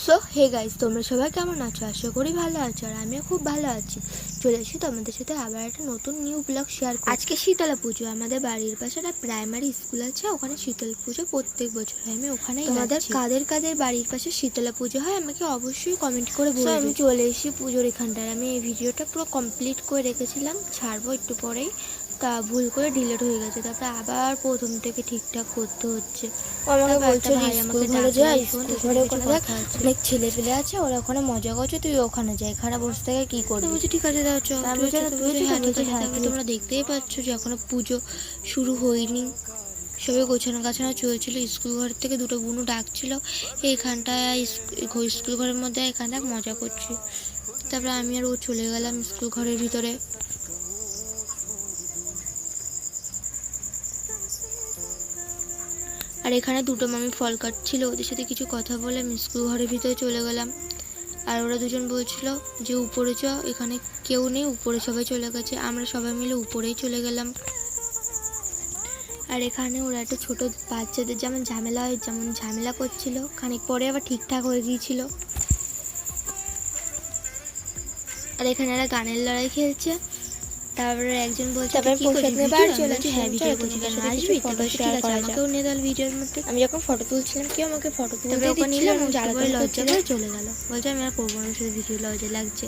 So hey guys, তোমরা সবাই কেমন আছো? আশা করি ভালো আছো, আর আমিও খুব ভালো আছি। চলে এসেছি তোমাদের সাথে আবার একটা নতুন নিউ ব্লগ শেয়ার করি। আজকে শীতলা পুজো। আমাদের বাড়ির পাশে একটা প্রাইমারি স্কুল আছে, ওখানে শীতল পুজো প্রত্যেক বছর হয়। আমি ওখানেই তোমাদের কাদের কাদের বাড়ির পাশে শীতলা পুজো হয় আমাকে অবশ্যই কমেন্ট করে বলবে। আমি চলে এসেছি পুজোর এখানটায়। আমি এই ভিডিওটা পুরো কমপ্লিট করে রেখেছিলাম, ছাড়বো একটু পরেই, তা ভুল করে ডিলিট হয়ে গেছে। তারপরে আবার প্রথম থেকে ঠিকঠাক করতে হচ্ছে। আমাকে বলছে ভাই আমাকে ঘরে যাই, ঘরে ওখানে দেখ অনেক ছেলে পেলে আছে, ওরা ওখানে মজা করছে, তুই ওখানে যাই, এখানে বসে থেকে কি করবি? বলছি ঠিক আছে দাও, তোমরা দেখতেই পাচ্ছ যে এখনো পুজো শুরু হয়নি, সবে গোছানো গাছানো চলছিল। স্কুল ঘর থেকে দুটো বুনু ডাকছিল এইখানটায়, স্কুল ঘরের মধ্যে এখানটায় মজা করছি। তারপরে আমি আর ও চলে গেলাম স্কুল ঘরের ভিতরে। আর এখানে দুটো মামি ফল কাটছিল, ওদের সাথে কিছু কথা বলে আমি স্কুল ঘরের ভিতরে চলে গেলাম। আর ওরা দুজন বলছিল যে উপরে চ, এখানে কেউ নেই, উপরে সবাই চলে গেছে। আমরা সবাই মিলে উপরেই চলে গেলাম। আর এখানে ওরা একটা ছোট বাচ্চাদের যেমন ঝামেলা হয়, যেমন ঝামেলা করছিল, খানিক পরে আবার ঠিকঠাক হয়ে গিয়েছিল। আর এখানে একটা গানের লড়াই খেলছে। তারপরে একজন বলছে আমাকেও নিয়ে গেল ভিডিওর মধ্যে। আমি যখন ফটো তুলছিলাম, কেউ আমাকে ফটো তুলতে নিলাম, লজ্জা করে চলে গেল, বলছে আমি আর করবো না, শুধু ভিডিও লজ্জা লাগছে।